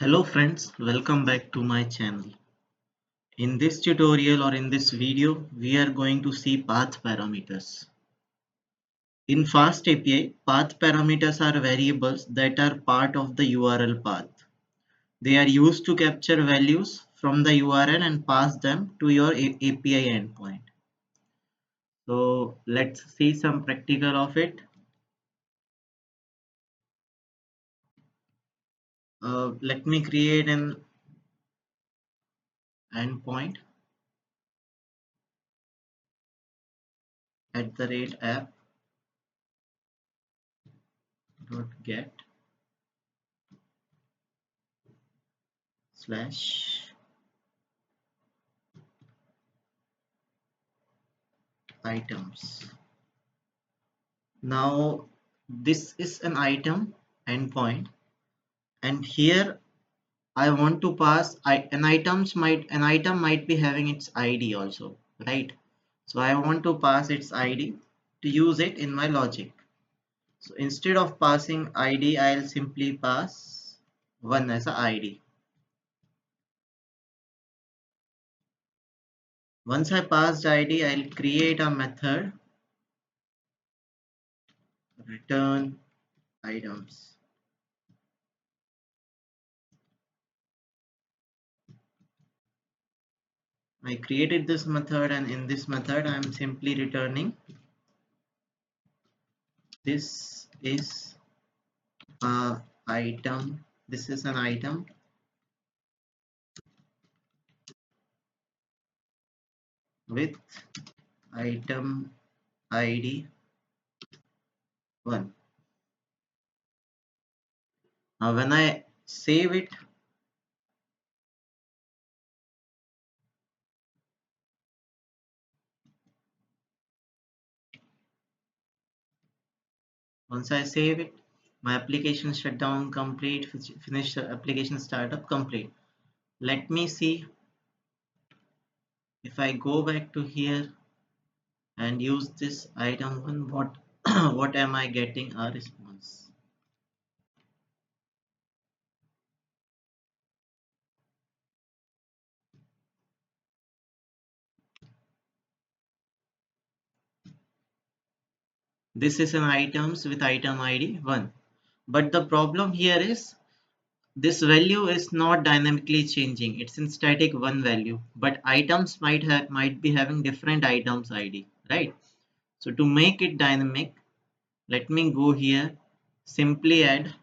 Hello friends, welcome back to my channel. In this tutorial or in this video, we are going to see path parameters. In FastApi, path parameters are variables that are part of the URL path. They are used to capture values from the URL and pass them to your API endpoint. So let's see some practical of it. Let me create an endpoint @app.get slash items. Now this is an item endpoint, and here I want to pass an item might be having its ID also, right? So I want to pass its ID to use it in my logic. So instead of passing ID, I'll simply pass 1 as a ID. Once I passed ID, I'll create a method return items. I created this method, and in this method I'm simply returning this is a item. This is an item with item ID 1. Now when I save it, my application shutdown complete, finish the application startup complete. Let me see if I go back to here and use this item 1, what what am I getting a response. This is an items with item ID 1. But the problem here is this value is not dynamically changing. It's in static 1 value, but items might be having different items ID, right? So to make it dynamic, let me go here, simply add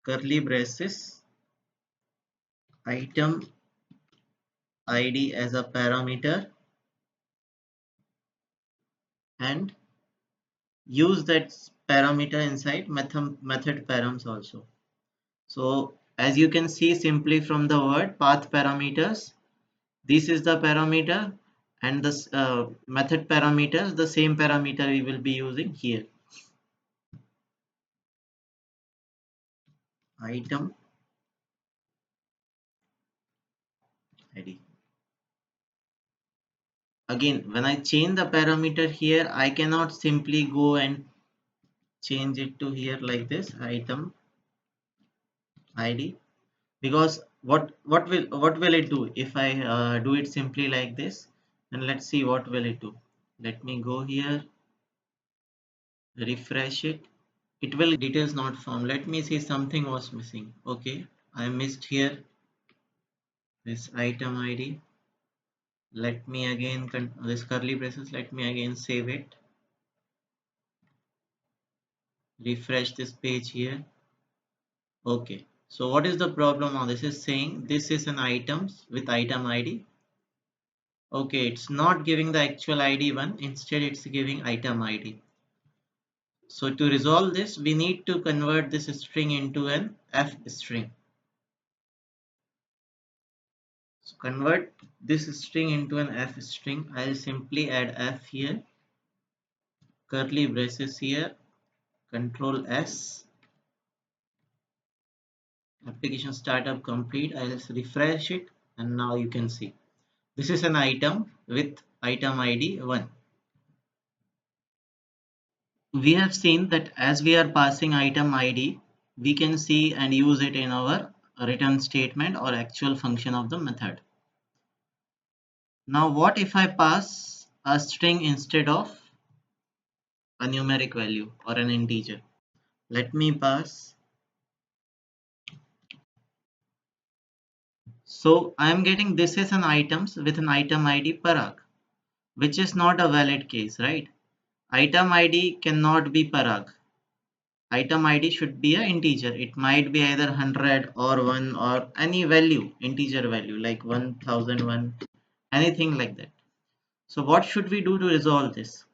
curly braces item ID as a parameter and use that parameter inside method params also. So as you can see simply from the word path parameters, this is the parameter, and this method parameters, the same parameter we will be using here. Item ID. Again, when I change the parameter here, I cannot simply go and change it to here like this item ID, because what will it do if I do it simply like this? And let's see what will it do. Let me go here, refresh it. It will details not found. Let me see, something was missing. Okay, I missed here this item ID. Let me again this curly braces. Let me again save it, refresh this page here. Okay, so what is the problem now? This is saying this is an items with item ID. Okay, it's not giving the actual ID 1, instead it's giving item ID. So to resolve this, we need to convert this string into an F string. So convert this string into an F string. I'll simply add F here, curly braces here, Control S, application startup complete. I'll refresh it, and now you can see this is an item with item ID 1. We have seen that as we are passing item ID, we can see and use it in our return statement or actual function of the method. Now what if I pass a string instead of a numeric value or an integer? Let me pass. So I am getting this is an items with an item ID Parag, which is not a valid case, right? Item ID cannot be Parag. Item ID should be an integer. It might be either 100 or 1 or any value, integer value like 1001, anything like that. So what should we do to resolve this?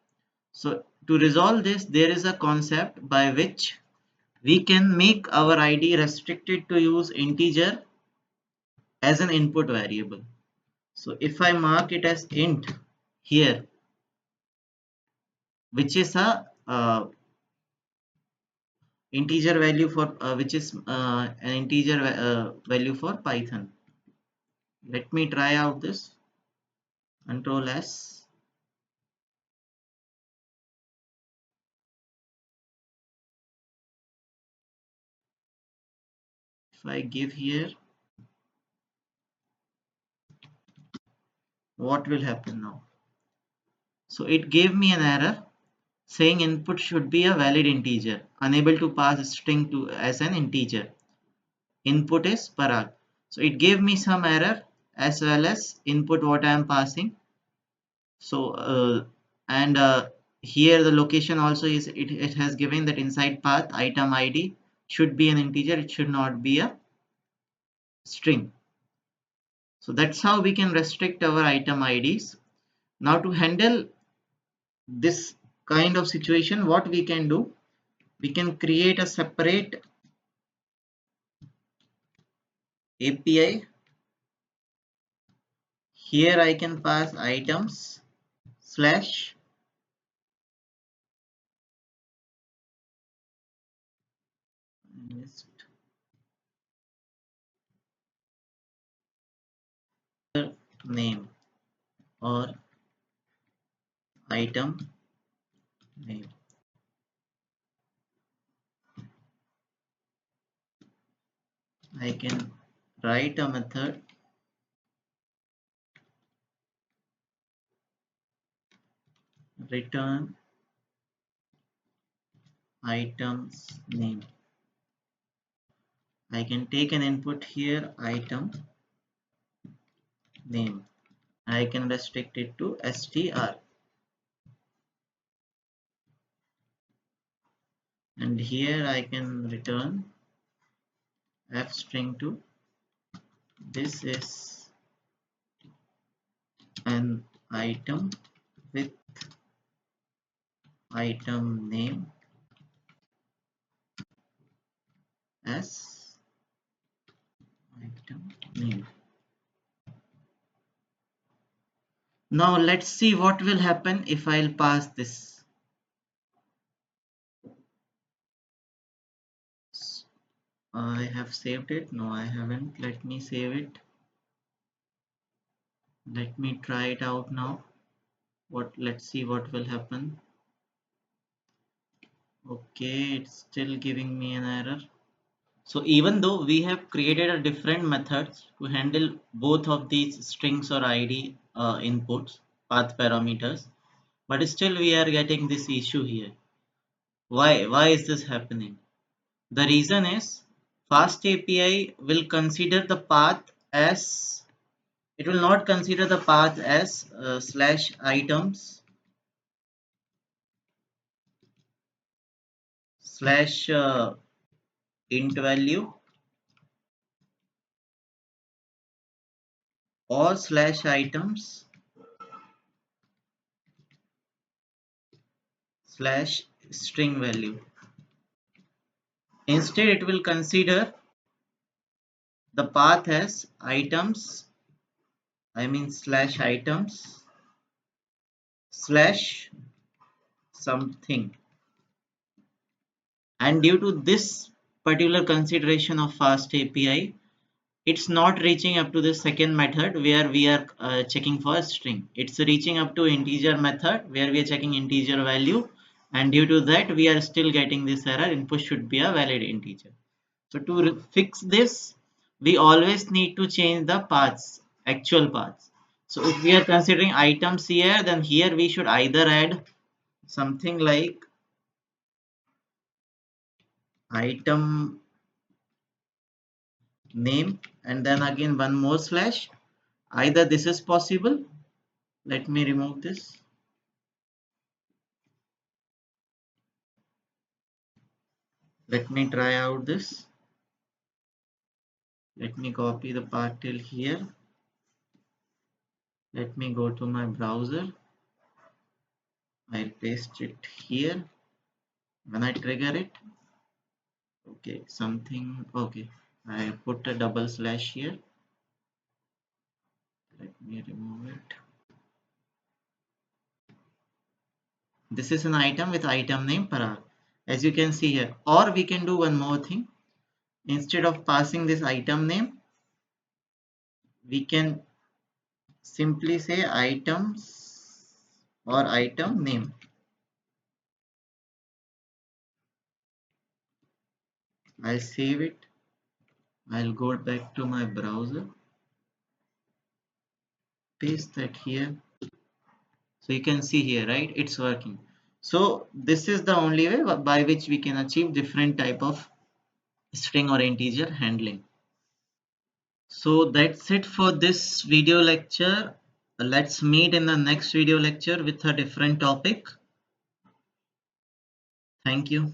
So to resolve this, there is a concept by which we can make our ID restricted to use integer as an input variable. So if I mark it as int here, which is a integer value for which is an integer value for Python. Let me try out this. Control S. If I give here, what will happen now? So it gave me an error saying input should be a valid integer, unable to pass a string to as an integer. Input is Parag. So it gave me some error as well as input what I am passing. So and here the location also is it has given that inside path item ID should be an integer, it should not be a string. So that's how we can restrict our item IDs. Now to handle this kind of situation, what we can do, we can create a separate API. Here I can pass items slash name or item name. I can write a method return items name. I can take an input here item name. I can restrict it to str, and here I can return f string to this is an item with item name as item name. Now let's see what will happen if I'll pass this. I have saved it. No, I haven't. Let me save it. Let me try it out now. Let's see what will happen. Okay, it's still giving me an error. So even though we have created a different methods to handle both of these strings or ID inputs, path parameters, but still we are getting this issue here. Why is this happening? The reason is FastAPI will consider the path as, it will not consider the path as slash items slash int value or slash items slash string value. Instead, it will consider the path as items, I mean slash items slash something. And due to this particular consideration of FastAPI, it's not reaching up to the second method where we are checking for a string. It's reaching up to integer method where we are checking integer value, and due to that we are still getting this error, input should be a valid integer. So to fix this, we always need to change the paths, actual paths. So if we are considering items here, then here we should either add something like item name and then again one more slash. Either this is possible. Let me remove this. Let me try out this. Let me copy the path till here. Let me go to my browser. I'll paste it here. When I trigger it, okay, something, okay. I put a double slash here. Let me remove it. This is an item with item name Parag, as you can see here. Or we can do one more thing. Instead of passing this item name, we can simply say items or item name. I'll save it. I'll go back to my browser, paste that here. So you can see here, right? It's working. So this is the only way by which we can achieve different type of string or integer handling. So that's it for this video lecture. Let's meet in the next video lecture with a different topic. Thank you.